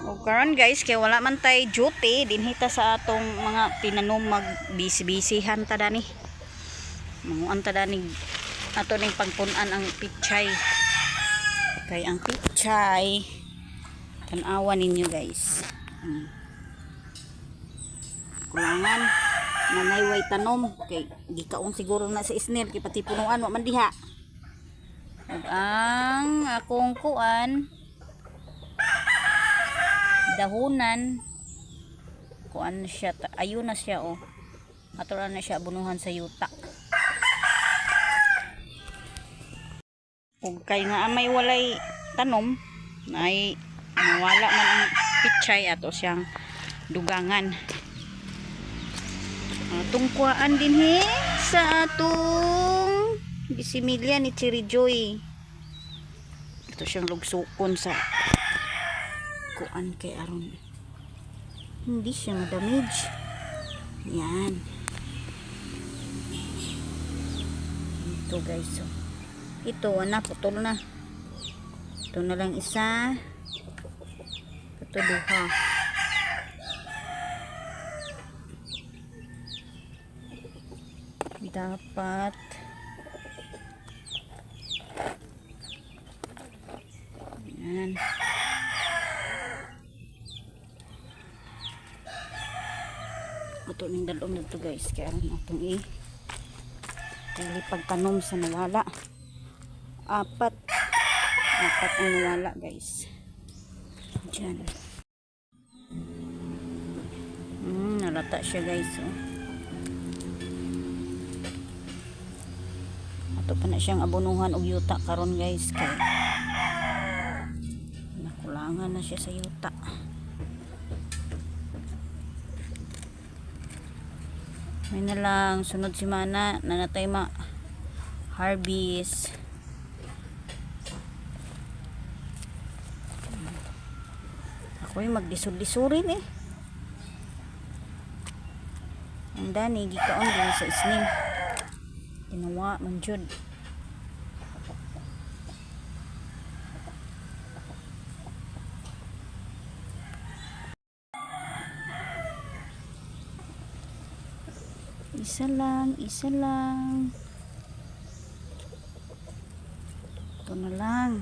O karon guys, kay wala man tay duty dinhita sa atong mga tinanom mag busy-busyhan ta dani. Manguan ta dani ato ning pagpun-an ang pichay. Kay ang pichay tan-awan ninyo guys. Kulangan nanay way tanom kay gikaon siguro na sa isnel kay pati punuan wa man diha. Ug ang akong kuan dahunan kuan siya ayun na siya oh. Aturan na siya bunuhan sa yuta. Ug kay nga may walay tanom ay nawala man ang pichay ato siyang dugangan. Tungkuan din sa atong bisimilya ni Cherry Joy. Ito siyang lugsukon sa kuan kay aron hindi siya ma-damage. Yan. Ito guys. So, ito na putol na. Ito na lang isa. Ito duha. Dapat yan. Ito ning dalom na ito guys. Kaya rin itong pagtanom sa nawala. Apat ang nawala guys. Diyan. Nalata siya guys. Oh. Ato pa na siyang abonuhan og yuta karon guys. Kaya nakulangan na siya sa yuta. May na lang sunod simana na natay harvest. Ako yung magdisod-lisurin eh. Ang dani gikaon din sa isning. Ginawa man jud. Isa lang. Ito na lang.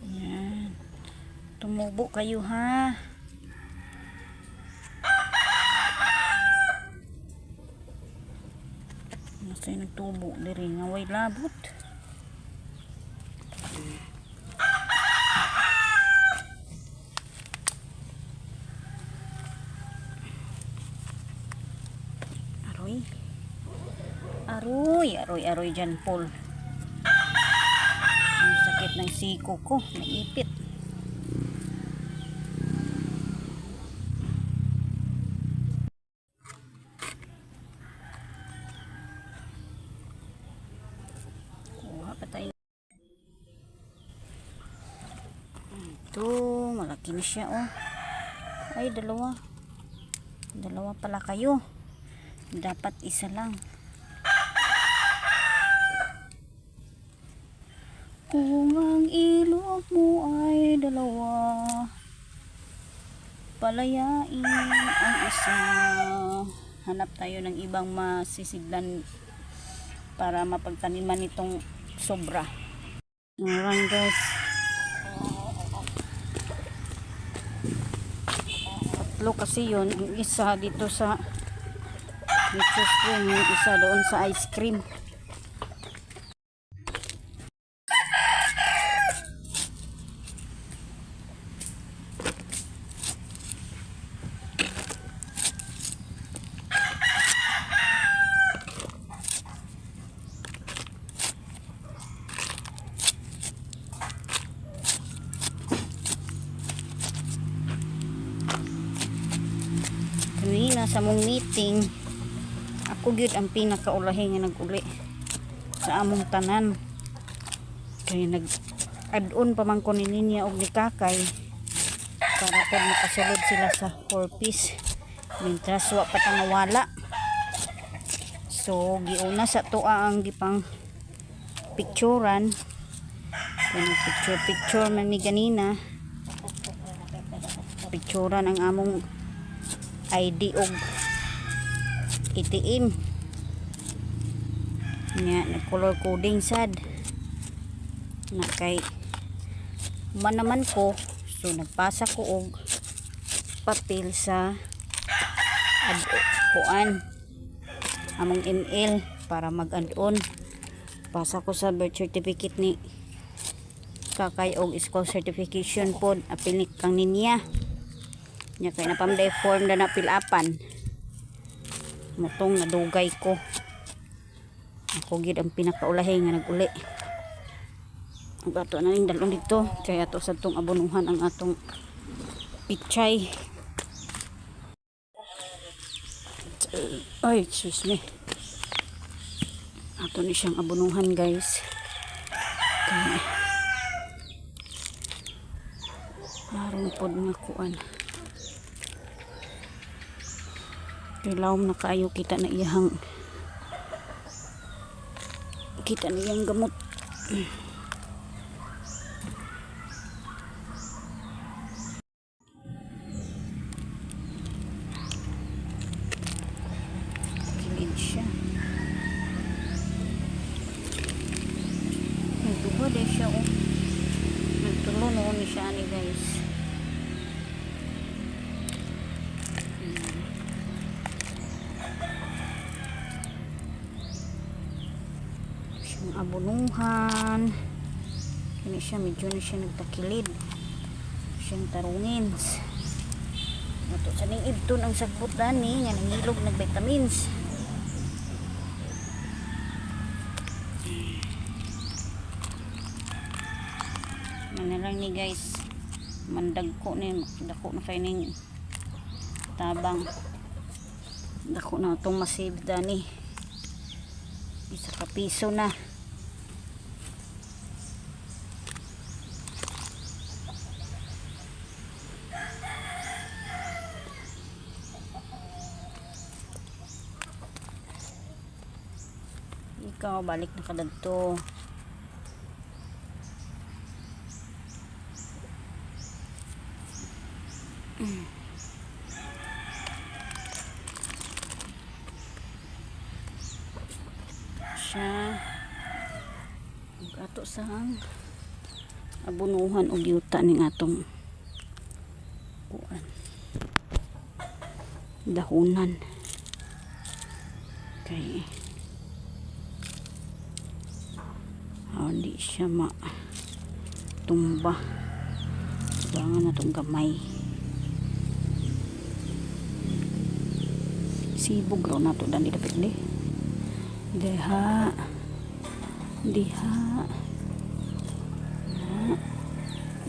Yan. Tumubo kayo ha. Nasa'y nagtubo diri nga way labot. Aroy dyan Paul. Ang sakit ng siko ko, naipit. Kuha pa tayo. Ito, malaki na siya oh. Ay, dalawa pala kayo. Dapat isa lang. Kung ang ilog mo ay dalawa, palayain ang isa. Hanap tayo ng ibang masisiglan para mapagtaniman itong sobra. Ngayon guys, tatlo kasi yun. Yung isa dito sa mixer spring, yung isa doon sa ice cream. Kanina sa mong meeting, ako gyud ang pinakaulahi nga nag-uli sa among tanan. Kaya nag-add-on pa man ko ni Ninya og ni Kakay para pag makasulod sila sa 4 piece. Mintras wa pa nawala. So So giuna sa tuwa ang gipang picturean. Kaya picture man ni ganina. Picturean ang among ID og ATM. Nya nag-color coding sad. Na kay man naman ko, so nagpasa ko og papel sa kuan among email para mag-add-on. Pasa ko sa birth certificate ni kakay og school certification pod apil ni kang ninya. Nya kay napamday form na napilapan. Motong nadugay ko. Ako gid ang pinakaulahi nga nag-uli. Ang ato na ning dalon dito kay ato sa tong abonuhan ang atong pichay. Ay, excuse me. Ato ni siyang abonuhan, guys. Kaya maroon pod nga kuan. Kilawom na kayo kita na iyang gamot. Kilid siya. Nagduhod eh siya, oh. Nagtulo noon ni siya ni, guys. Siyang abonuhan. Kini siya, medyo na siya nagtakilid. Siyang tarungins. Nato sa ning ibton ang sagbot dani nga nangilog nag vitamins. Ano lang ni guys, mandag ko ni dako na kay ning tabang. Dako na itong masave dani. Isa ka piso na. Ikaw balik na kadadto. Siya ato sa abunuhan og yuta ning atong kuan dahunan kay hindi siya tumba kailangan na itong gamay sibog raw na ito dani dapat diha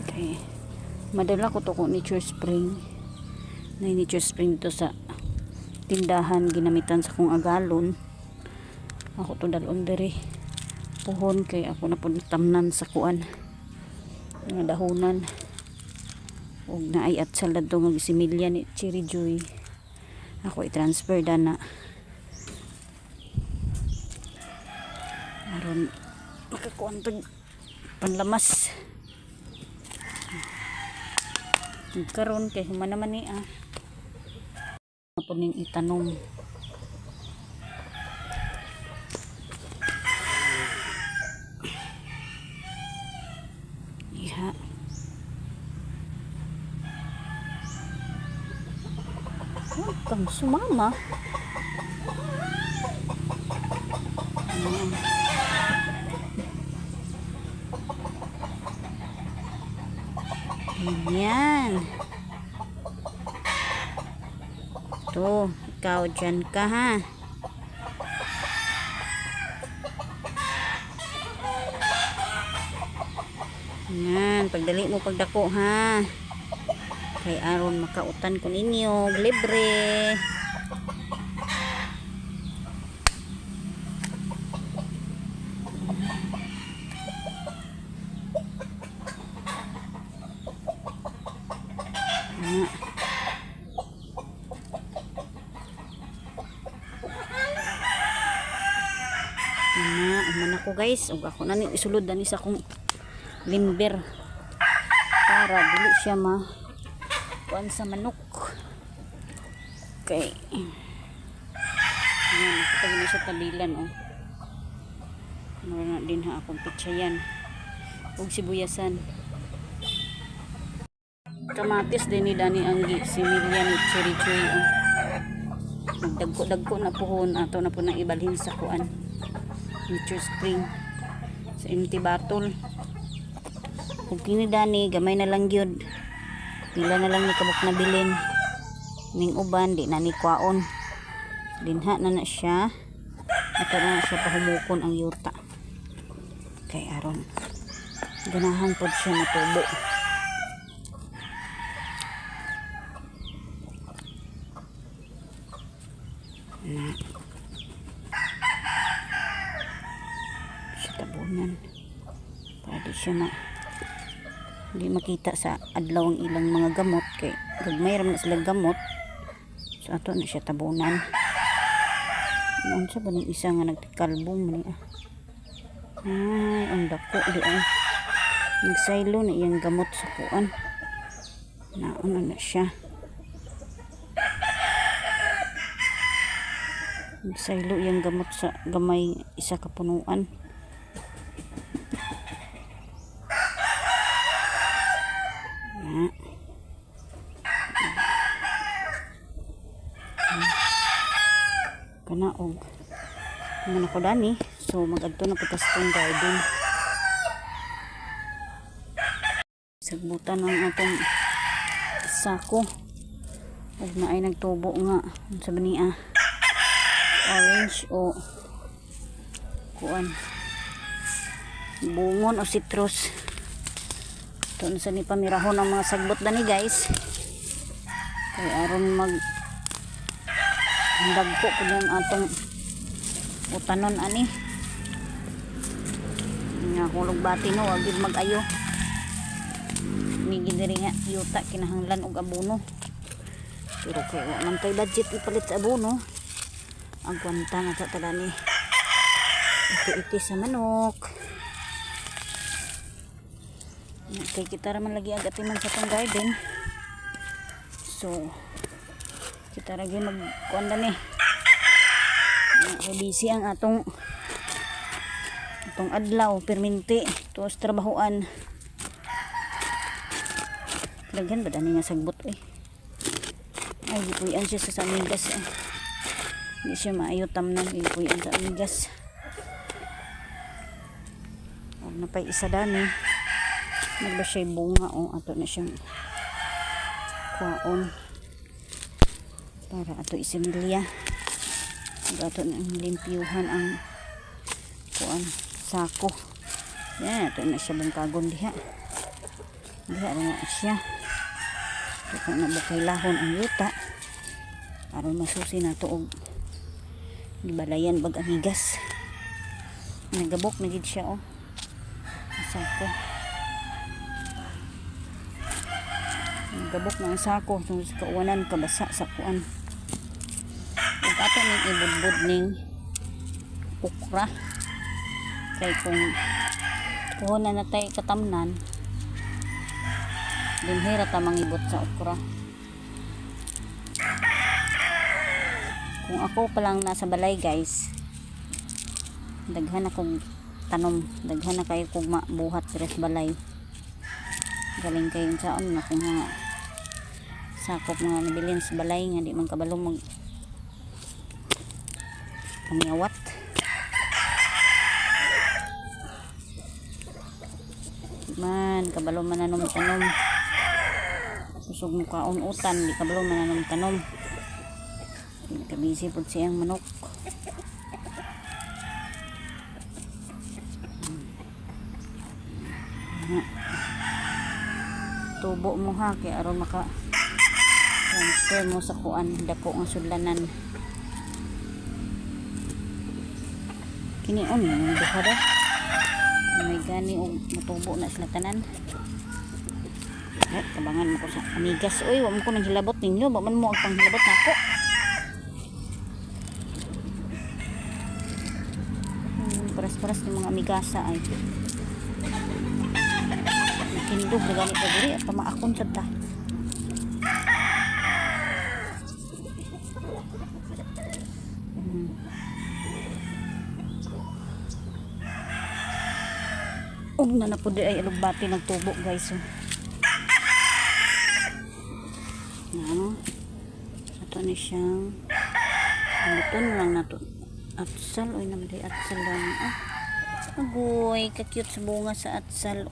okay, madala ko to ko nature spring na nature spring to sa tindahan ginamitan sa kong agalon. Ako to dalon diri puhon kay ako na po tamnan sa kuan nga dahonan og naay at salad do nga similya ni Cherry Joy. Ako i-transfer na aron makakuan tag panlamas karon kay human naman ni po ning itanom. Iha huwag kang sumama. Ganyan. Ito, ikaw dyan ka ha. Yan, pagdali mo pagdako ha. Kay aron makautan ko ninyo, libre. Uman ako guys, ug ako na ni isulod dani sa akong limber para dili siya ma kuan sa manok. Okay. Yan, kapag na siya tabilan oh. Meron na din ha akong pitsayan ug sibuyasan. Kamatis din ni dani ang similya ni cherry tree oh. Magdagko-dagko na puhon ato na po nang ibalhin sa kuan Nature Spring sa empty bottle. Kung kini dani gamay na lang gyud, pila na lang ni kabuk na bilin ning uban di na ni kwaon dinha na siya ato na siya pahumukon ang yuta kay aron ganahan pod siya matubo. Na siya tabunan para di siya hindi makita sa adlaw ang ilang mga gamot kay gagmay ram na sila gamot, so ato na siya tabunan. Noon sa ba isa nga nagkalbong man ay ang dako di ay nagsaylo na iyang gamot sa kuan nauna na siya nagsaylo iyang gamot sa gamay isa ka punuan. Kanaog naman ako dani, so mag-adto na putas tong garden. Sagbutan ng atong sako ug na ay nagtubo nga sabi niya orange o kuan bungon o citrus. Ito na sa ni pamirahon ang mga sagbot dani guys kay aron mag dagko po yung atong utanon ani nga kulog bati no wag gid mag-ayo migi diri nga yuta kinahanglan og abono pero kay wa man tay budget ipalit sa abono ang kwanta na sa talani iti sa manok kay kita raman lagi agatiman sa tong garden, so kita lagi magkuanda ni busy ang atong adlaw perminti tuos trabahoan daghan ba dani nga sagbot ay gipuyan siya sa amigas hindi siya maayo tamnan gipuyan sa amigas og napay isa dani nagba siya bunga o ato na siyang kwaon para ato isimilya ato na limpyuhan ang kuan sako yan ato na siya bangkagon diha na siya ito na bukay lahon ang yuta aron masusi na ito og gibalayan bag amigas nagabok na gid siya ang sako nagabok na ang sako so kauwanan kabasa sa kuan ug ato ning ibudbud ning okra kay kung kuha na tay katamnan dinhira ta mangibot sa okra. Kung ako pa lang nasa balay guys daghan akong tanom daghan na kayo kung mabuhat sa balay galing kayo saon na kung nga sakop mga nabilin sa balay nga di man kabalong mag panyawat man kabalong mananom-tanom kusog mo kaon-utan di kabalong mananom-tanom kabisi po siyang manok tubo mo ha kaya aron maka transfer mo sa kuan dako ang sudlanan kini on yung duha da may gani og matubo na sila tanan ay tabangan mo ko sa amigas oy wa mo ko nang hilabot ninyo ba man mo ang panghilabot nako paras-paras ng mga amigasa ay kindog na ganit na diri at pamaakon sa ta. Na po di ay alugbati nagtubo guys. So ano ito ni siyang ito na lang nato atsal. Oy naman di atsal lang. Agoy ka-cute sa bunga sa atsal.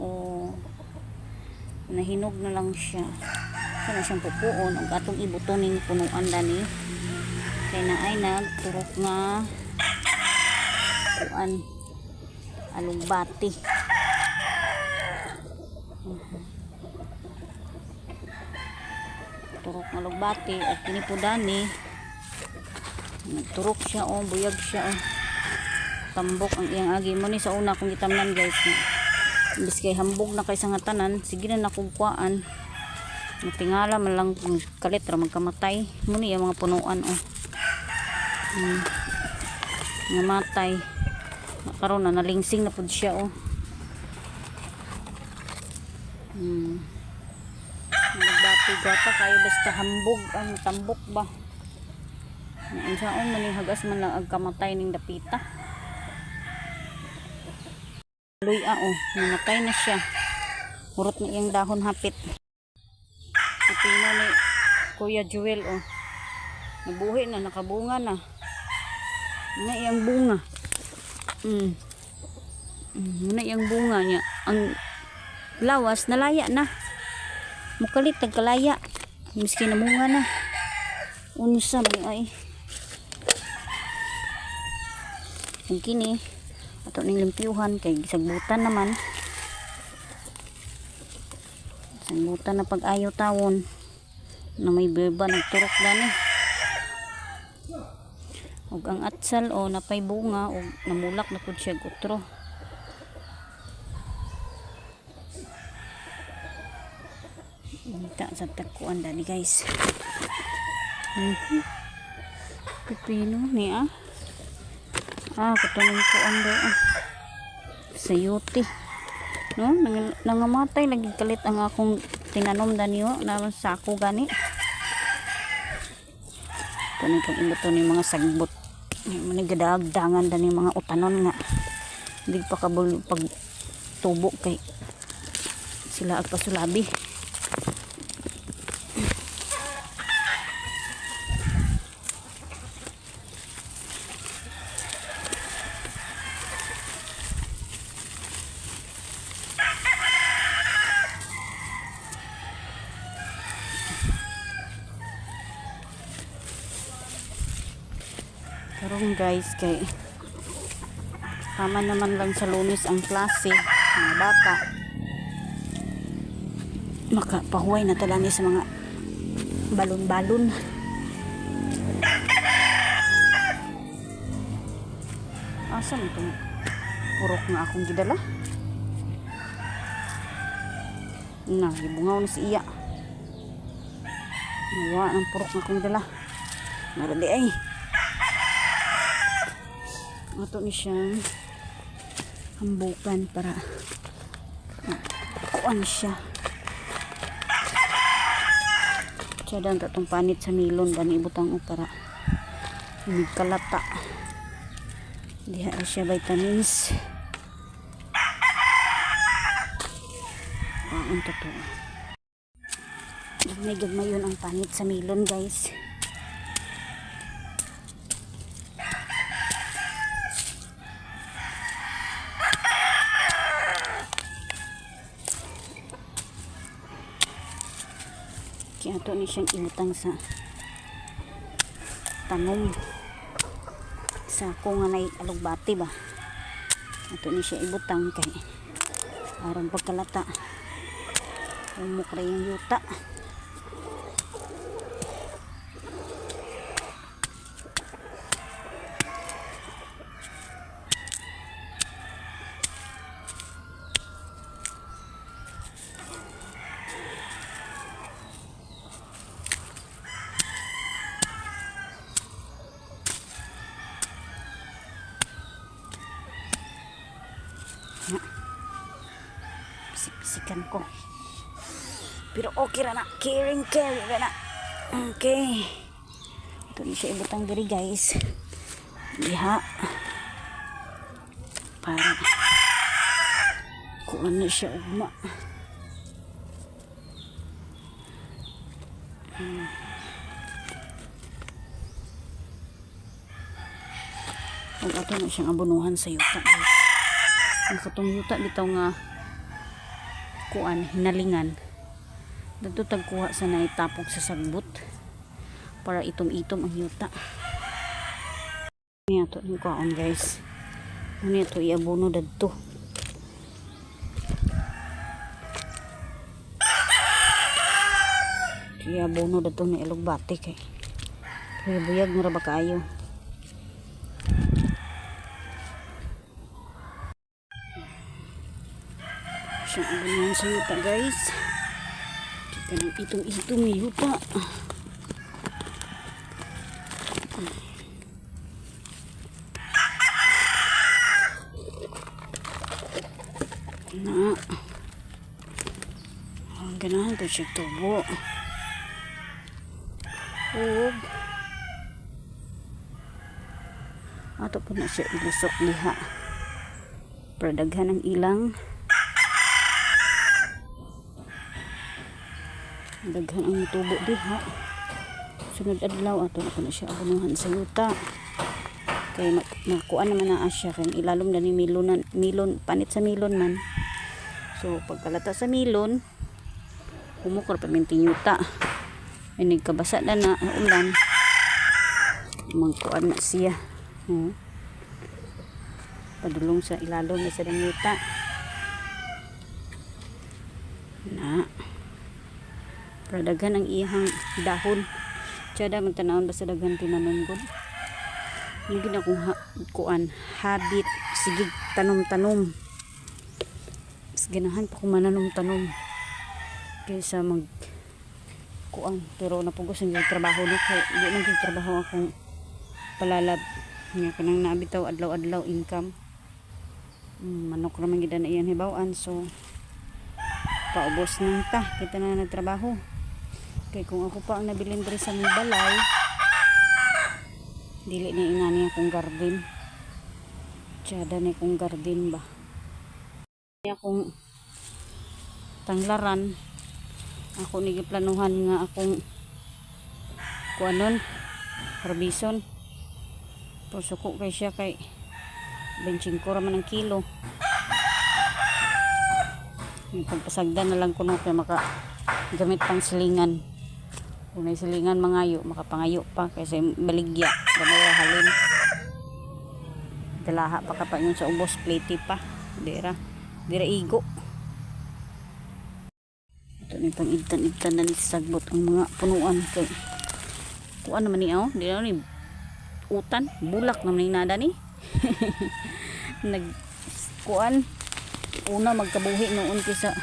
Nahinog na lang siya. Kana siyang pupuon ang atong ibutoning punuan dani kay na ay nagturok nga kuan alugbati. Turok nga lugbati at kini po dani nagturok siya buyag siya tambok ang iyang agi mo ni sa una kung gitamnan guys. Imbis kay hambog na kay sa nga tanan, sige na nakugkuan matingala man lang kalit ra magkamatay mo ni ang mga punuan nga matay karon na nalingsing na pud siya nagbati gata kayo basta hambog ang tambok ba ang saon maning hagas man lang ang kamatay ning dapita. Luya namatay na siya. Murot na iyang dahon hapit. Pipino ni Kuya Joel nabuhi na, nakabunga na. Na iyang bunga. Na iyang bunga niya. Ang lawas nalaya na. Mukalit tagkalaya. Miski na bunga na. Unsa man ay. Ang kini ato ning limpyuhan kay sagbutan naman. Sagbutan na pag-ayo tawon na may berba nagturok dani. Og ang atsal napay bunga og namulak na pud siya utro. Kita sa takuan dani guys. Pipino ni katunin ko ando sayuti no nangamatay lagi kalit ang akong tinanom daniyo na sako gani. Kanin kang ibuto ni mga sagbot manigadagdangan dani mga utanon nga hindi pa kabul pag tubo kay sila agpasulabi. Karong guys kay tama naman lang sa Lunes ang klase mga bata makapahuway na talani sa mga balon-balon. Asa mo itong purok nga akong gidala na gibungaw na si iya nawa ng purok nga akong gidala marali ay ato ni siyang hambukan para kuan siya. Tiyadan tatong panit sa milon dan ibutang para magkalata. Diha siya vitamins. Ang totoo. May gagmayon ang panit sa milon guys. Kaya ito ni siyang inutang sa tanom sa kung nga alugbati ba. Ito ni siya ibutang kay aron pagkalata umukra yung yuta. Pisik-pisikan ko. Pero okay ra na. Carry ra na. Okay. Ito na siya ibutang diri guys. Diha. Para kung ano siya ugma. Huwag ato na siyang abunuhan sa yuta guys. Ang katong yuta bitaw nga kuan, hinalingan. Dito tagkuha sa naitapog sa sagbot para itom-itom ang yuta. Niya to yung kuan guys. Ano ito iabono dadto. Iabono dadto na ilugbate kay. Buyag mura ba kaayo. Siyang abunuhan sa yuta guys. Kita ng itong-itong yuta. Na ang ganahan po siya tubo. Ug ato po na siya ilusok liha para daghan ang ilang daghan ang tubo diha. Sunod adlaw ato na po na siya abunuhan sa yuta kay makuan naman na siya kay ilalom na ni milon panit sa milon man. So pagkalata sa milon humukor pa minti yuta. Inig kabasa na na ulan magkuan na siya. Padulong sa ilalom na sa yuta na para daghan ang ihang dahon. Tsada magtanawon ba sa daghan tinanong yung ginakong kuan habit sige tanom-tanom. Mas ganahan pa kung mananom-tanom kaysa mag kuan. Pero napugos ang trabaho na kay di man yung trabaho akong palalab nga kanang nabitaw adlaw-adlaw income. Manok naman gid na iyan hibaw-an. So paubos nang ta kita na nagtrabaho kay kung ako pa ang nabilin diri sa mga balay dili na ingani akong garden. Tsada na akong garden ba akong tanglaran. Ako ni giplanuhan nga akong kuanon harbison pero suko kay siya kay 25 raman ang kilo. Pagpasagdan na lang kuno kay maka gamit pang silingan. Kung may silingan mangayo makapangayo pa kasi baligya gamay halin dalaha pa ka pa yun sa ubos plate pa dira igo. Ito na pang igtan na ni sagbot ang mga punuan kay kuan naman ni di na ni utan bulak naman ni nada ni nag kuan una magkabuhi noon kisa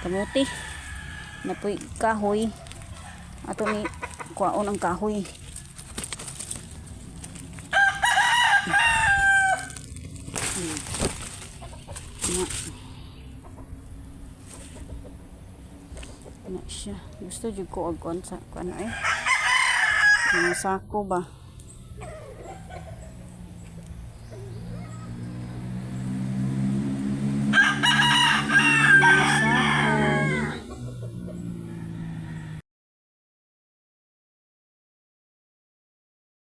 kamuti napoy kahoy ato ni kuaon ang kahoy. Na siya gusto jud ko og kuan sa kuan mga sako ba